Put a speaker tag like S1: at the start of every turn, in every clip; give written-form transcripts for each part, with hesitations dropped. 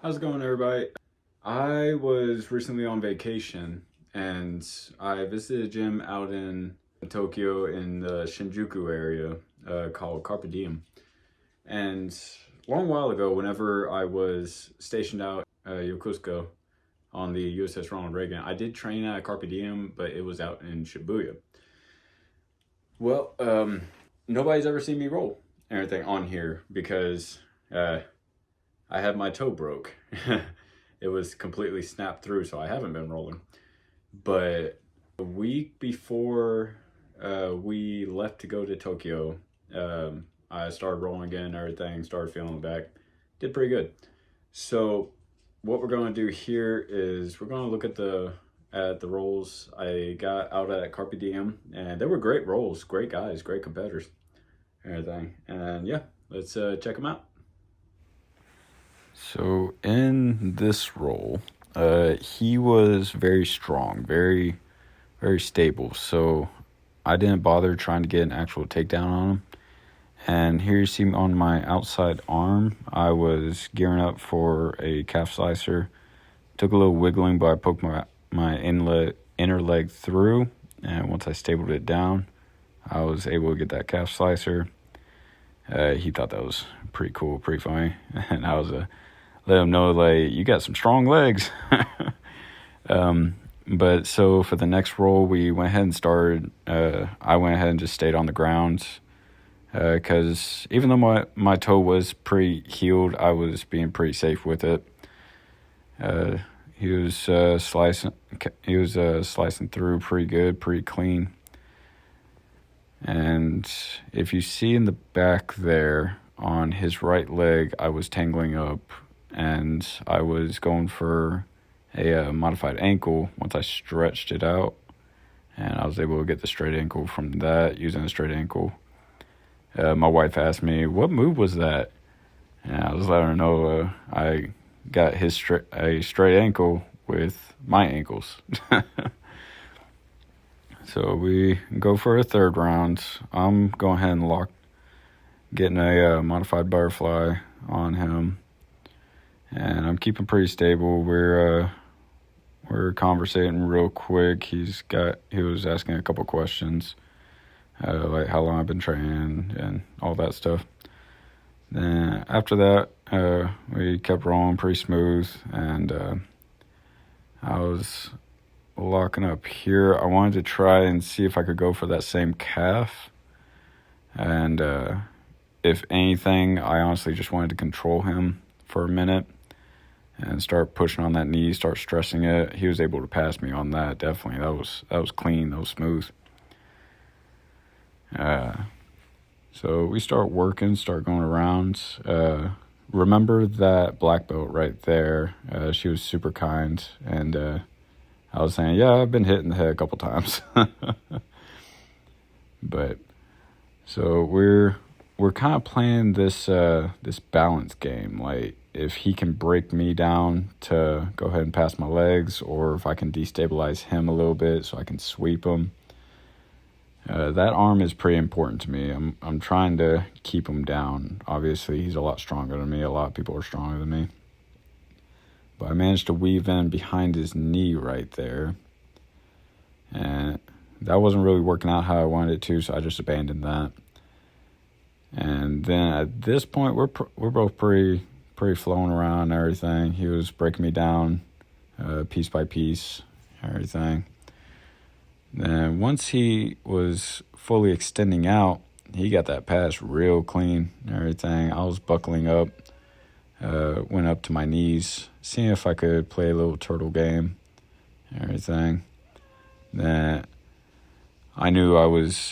S1: How's it going, everybody? I was recently on vacation and I visited a gym out in Tokyo in the Shinjuku area called CARPE DIEM. And a long while ago, whenever I was stationed out Yokosuka on the USS Ronald Reagan, I did train at CARPE DIEM, but it was out in Shibuya. Well, nobody's ever seen me roll anything on here because I had my toe broke. It was completely snapped through, so I haven't been rolling. But a week before we left to go to Tokyo, I started rolling again and everything, started feeling back. Did pretty good. So what we're going to do here is we're going to look at the rolls I got out at Carpe Diem, and they were great rolls, great guys, great competitors, and everything. And yeah, let's check them out. So in this role, he was very strong, very, very stable. So I didn't bother trying to get an actual takedown on him. And here you see me on my outside arm. I was gearing up for a calf slicer. Took a little wiggling, but I poked my inner leg through. And once I stabled it down, I was able to get that calf slicer. He thought that was pretty cool, pretty funny. And I was let him know, like, you got some strong legs. But so for the next roll, we went ahead and started. I went ahead and just stayed on the ground because even though my toe was pretty healed, I was being pretty safe with it. He was slicing through pretty good, pretty clean. And if you see in the back there on his right leg, I was tangling up. And I was going for a modified ankle once I stretched it out. And I was able to get the straight ankle from that using a straight ankle. My wife asked me, what move was that? And I was letting her know I got a straight ankle with my ankles. So we go for a third round. I'm going ahead and getting a modified butterfly on him. And I'm keeping pretty stable. We're conversating real quick. He was asking a couple questions, like how long I've been training and all that stuff. Then after that, we kept rolling pretty smooth, and I was locking up here. I wanted to try and see if I could go for that same calf. And if anything, I honestly just wanted to control him for a minute and start pushing on that knee, start stressing it. He was able to pass me on that, definitely. That was clean, that was smooth. So we start working, start going around. Remember that black belt right there? She was super kind, and I was saying, yeah, I've been hit in the head a couple times. But so we're kind of playing this balance game, like if he can break me down to go ahead and pass my legs, or if I can destabilize him a little bit so I can sweep him. That arm is pretty important to me. I'm trying to keep him down. Obviously, he's a lot stronger than me. A lot of people are stronger than me. But I managed to weave in behind his knee right there. And that wasn't really working out how I wanted it to, so I just abandoned that. And then at this point, we're both pretty flowing around and everything. He was breaking me down piece by piece, everything. Then once he was fully extending out, he got that pass real clean and everything. I was buckling up, went up to my knees, seeing if I could play a little turtle game and everything. Then I knew I was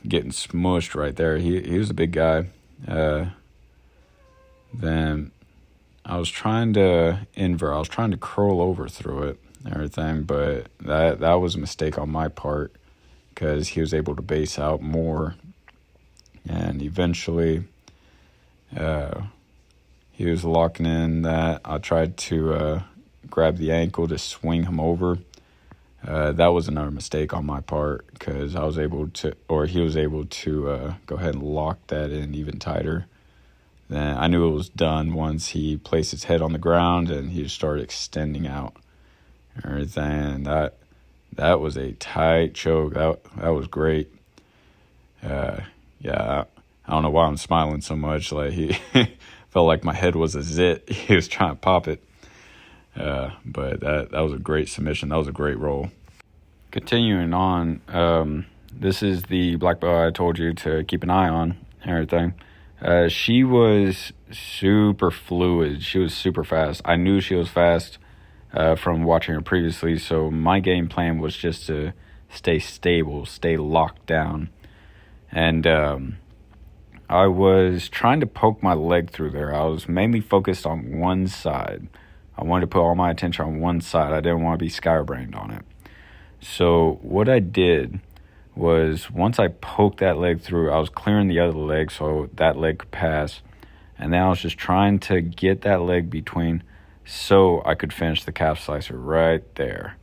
S1: getting smushed right there. He was a big guy. Then I was trying to invert. I was trying to curl over through it and everything, but that was a mistake on my part because he was able to base out more. And eventually he was locking in that. I tried to grab the ankle to swing him over. That was another mistake on my part because he was able to go ahead and lock that in even tighter Then I knew it was done once he placed his head on the ground and he just started extending out and everything. And that was a tight choke. That was great. Yeah, I don't know why I'm smiling so much. Like, he felt like my head was a zit. He was trying to pop it. But that was a great submission. That was a great roll. Continuing on, this is the black belt I told you to keep an eye on and everything. She was super fluid. She was super fast. I knew she was fast from watching her previously, so my game plan was just to stay stable, stay locked down. And I was trying to poke my leg through there. I was mainly focused on one side. I wanted to put all my attention on one side. I didn't want to be scatterbrained on it. So what I did was, once I poked that leg through, I was clearing the other leg so that leg could pass. And then I was just trying to get that leg between so I could finish the calf slicer right there.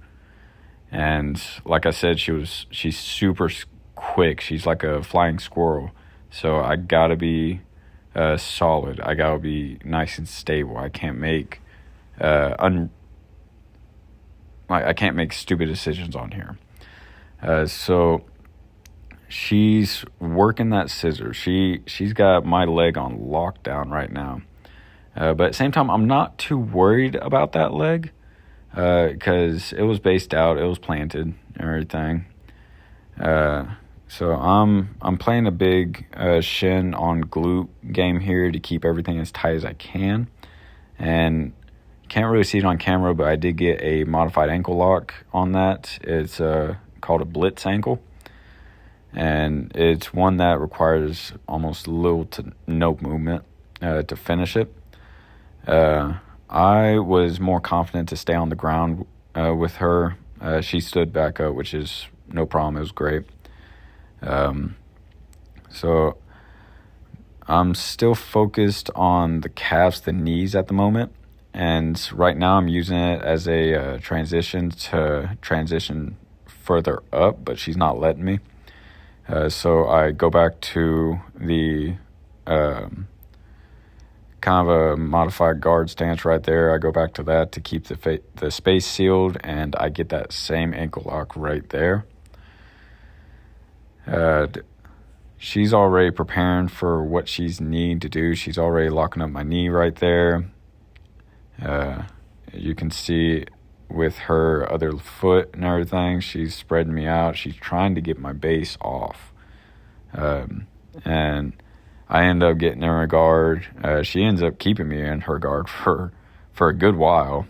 S1: And like I said, she's super quick. She's like a flying squirrel. So I gotta be solid. I gotta be nice and stable. I can't make I can't make stupid decisions on here. So she's working that scissor. She's got my leg on lockdown right now. But at the same time, I'm not too worried about that leg because it was based out, it was planted, and everything. So I'm playing a big shin on glute game here to keep everything as tight as I can. And can't really see it on camera, but I did get a modified ankle lock on that. It's called a blitz ankle. And it's one that requires almost little to no movement to finish it. I was more confident to stay on the ground with her. She stood back up, which is no problem. It was great. So I'm still focused on the calves, the knees at the moment. And right now I'm using it as a transition further up, but she's not letting me. So I go back to the kind of a modified guard stance right there. I go back to that to keep the space sealed, and I get that same ankle lock right there. She's already preparing for what she's needing to do. She's already locking up my knee right there. You can see with her other foot and everything, she's spreading me out. She's trying to get my base off. And I end up getting in her guard. She ends up keeping me in her guard for a good while.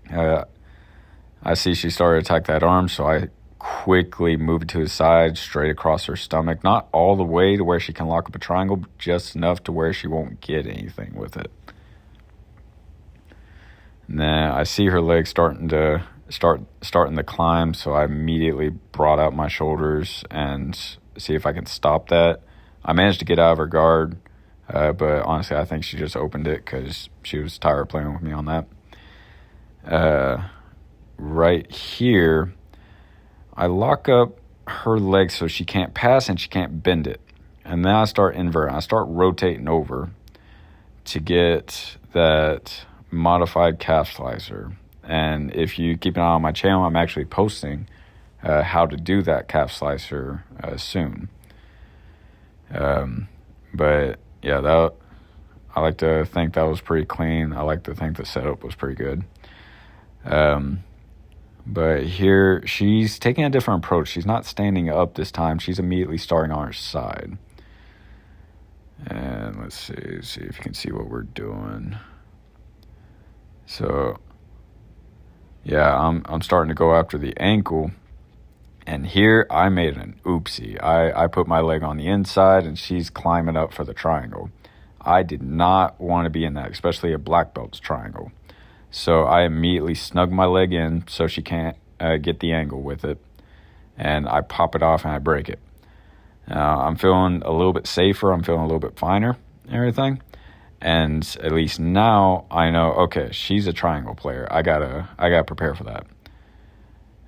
S1: I see she started to attack that arm, so I quickly move it to his side, straight across her stomach. Not all the way to where she can lock up a triangle, but just enough to where she won't get anything with it. And then I see her leg starting to climb, so I immediately brought out my shoulders and see if I can stop that. I managed to get out of her guard, but honestly, I think she just opened it because she was tired of playing with me on that. Right here, I lock up her leg so she can't pass and she can't bend it. And then I start inverting. I start rotating over to get that modified calf slicer. And if you keep an eye on my channel, I'm actually posting how to do that calf slicer soon. But yeah, I like to think that was pretty clean. I like to think the setup was pretty good. But here she's taking a different approach. She's not standing up this time. She's immediately starting on her side. And let's see if you can see what we're doing. So yeah, I'm starting to go after the ankle. And here I made an oopsie. I put my leg on the inside and she's climbing up for the triangle. I did not want to be in that, especially a black belt's triangle. So I immediately snug my leg in so she can't get the angle with it. And I pop it off and I break it. I'm feeling a little bit safer. I'm feeling a little bit finer and everything. And at least now I know, okay, she's a triangle player. I gotta prepare for that.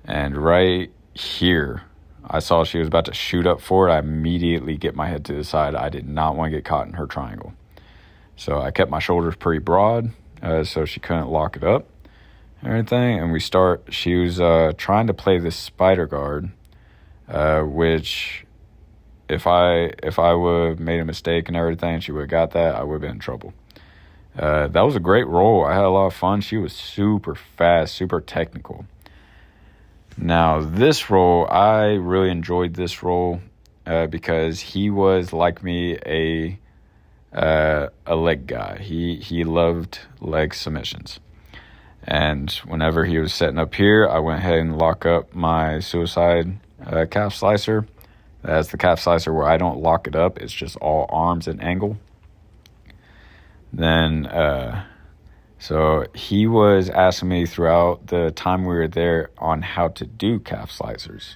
S1: And right here, I saw she was about to shoot up for it. I immediately get my head to the side. I did not want to get caught in her triangle. So I kept my shoulders pretty broad, so she couldn't lock it up and everything. And she was trying to play this spider guard, which if I would have made a mistake and everything, she would have got that, I would have been in trouble. That was a great roll. I had a lot of fun. She was super fast, super technical. Now, this roll, I really enjoyed this roll because he was, like me, a leg guy. He loved leg submissions. And whenever he was setting up here, I went ahead and lock up my suicide calf slicer. That's the calf slicer where I don't lock it up. It's just all arms and angle. Then, so he was asking me throughout the time we were there on how to do calf slicers.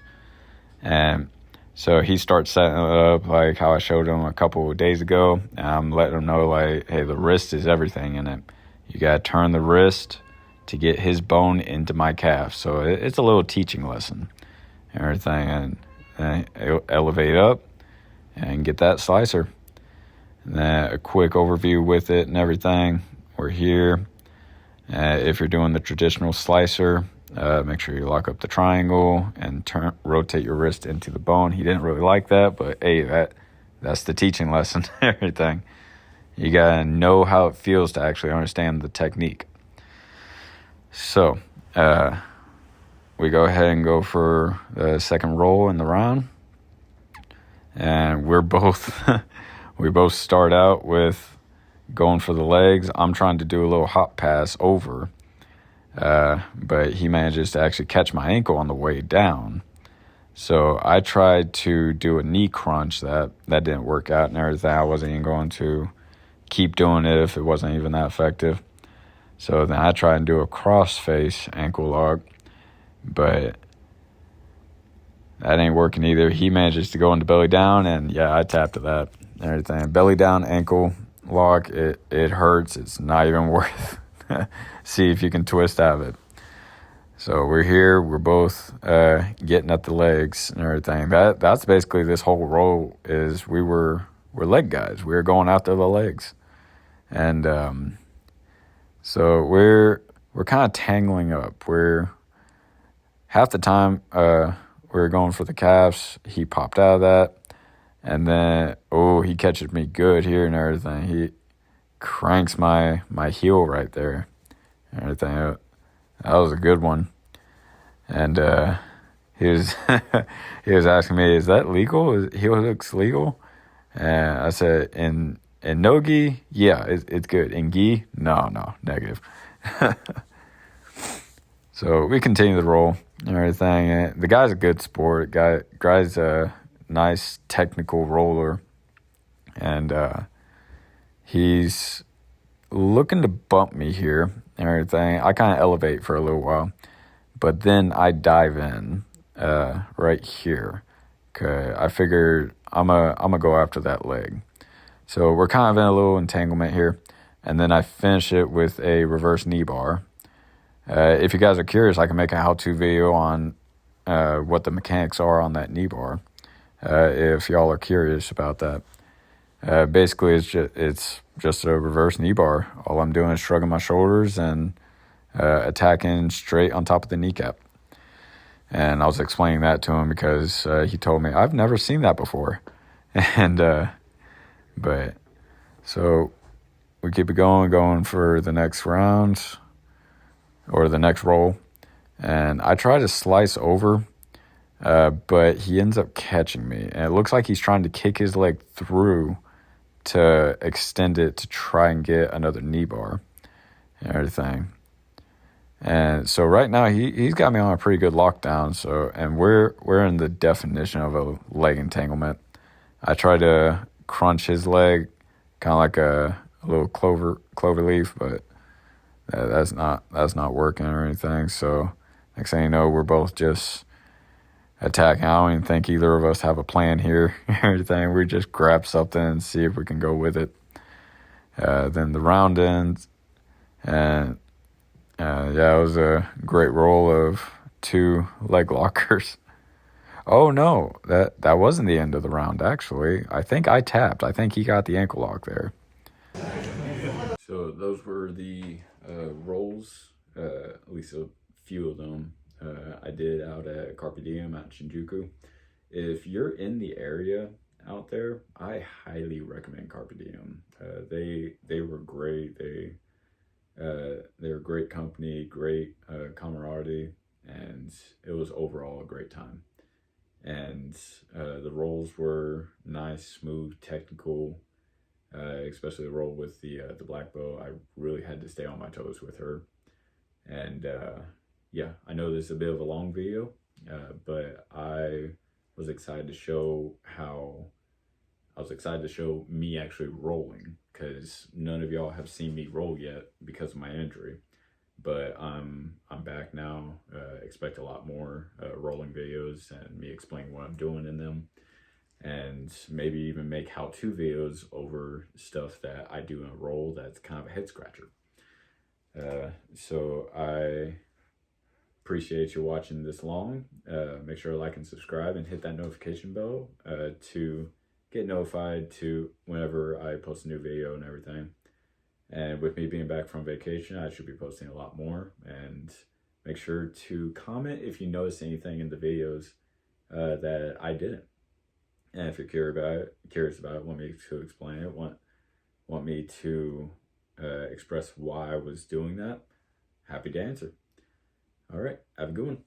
S1: And so he starts setting it up like how I showed him a couple of days ago. And I'm letting him know, like, hey, the wrist is everything in it. You got to turn the wrist to get his bone into my calf. So it's a little teaching lesson and everything. And elevate up and get that slicer. And then a quick overview with it and everything. We're here. If you're doing the traditional slicer, make sure you lock up the triangle and rotate your wrist into the bone. He didn't really like that, but hey, that's the teaching lesson and everything. You got to know how it feels to actually understand the technique. So, we go ahead and go for the second roll in the round. And we both start out with going for the legs. I'm trying to do a little hop pass over, but he manages to actually catch my ankle on the way down. So I tried to do a knee crunch. That didn't work out and everything. I wasn't even going to keep doing it if it wasn't even that effective. So then I tried and do a cross-face ankle lock, but that ain't working either. He manages to go into belly down, and yeah, I tapped to that and everything. Belly down ankle lock, it hurts. It's not even worth see if you can twist out of it. So we're here. We're both getting at the legs and everything. That's basically this whole roll is we're leg guys. We're going after the legs. And so we're kind of tangling up. We're half the time we're going for the calves. He popped out of that. And then, he catches me good here and everything. He cranks my heel right there and everything. That was a good one. And he was he was asking me, is that legal? Is heel hooks legal? And I said, in no gi, yeah, it's good. In gi, no, negative. So we continue the roll and everything. And the guy's a good sport. Guy's a nice technical roller. And he's looking to bump me here and everything. I kind of elevate for a little while. But then I dive in right here. Okay, I figured I'm gonna go after that leg. So we're kind of in a little entanglement here. And then I finish it with a reverse knee bar. If you guys are curious, I can make a how-to video on what the mechanics are on that knee bar. If y'all are curious about that. Basically, it's just a reverse knee bar. All I'm doing is shrugging my shoulders and attacking straight on top of the kneecap. And I was explaining that to him because he told me, I've never seen that before. And, but, so we keep it going for the next round or the next roll. And I try to slice over, but he ends up catching me. And it looks like he's trying to kick his leg through to extend it to try and get another knee bar and everything. And so right now he's got me on a pretty good lockdown. So, and we're in the definition of a leg entanglement. I try to crunch his leg, kind of like a little clover leaf, but that's not working or anything. So next thing you know, we're both just attacking. I don't even think either of us have a plan here or anything. We just grab something and see if we can go with it. Then the round ends, and it was a great roll of 2 leg lockers. Oh no, that wasn't the end of the round, actually. I think I tapped. I think he got the ankle lock there. So those were the rolls, at least a few of them I did out at CARPE DIEM at Shinjuku. If you're in the area out there, I highly recommend CARPE DIEM. They were great. They were great company, great camaraderie, and it was overall a great time. And the rolls were nice, smooth, technical. Especially the roll with the black belt. I really had to stay on my toes with her. And yeah, I know this is a bit of a long video, but I was excited to show me actually rolling, because none of y'all have seen me roll yet because of my injury. But I'm back now. Expect a lot more rolling videos and me explaining what I'm doing in them, and maybe even make how-to videos over stuff that I do in a roll that's kind of a head scratcher. So I appreciate you watching this long. Make sure to like and subscribe and hit that notification bell to get notified to whenever I post a new video and everything. And with me being back from vacation, I should be posting a lot more. And make sure to comment if you notice anything in the videos that I didn't. And if you're curious about it, want me to explain it, want me to express why I was doing that, happy to answer. All right, have a good one.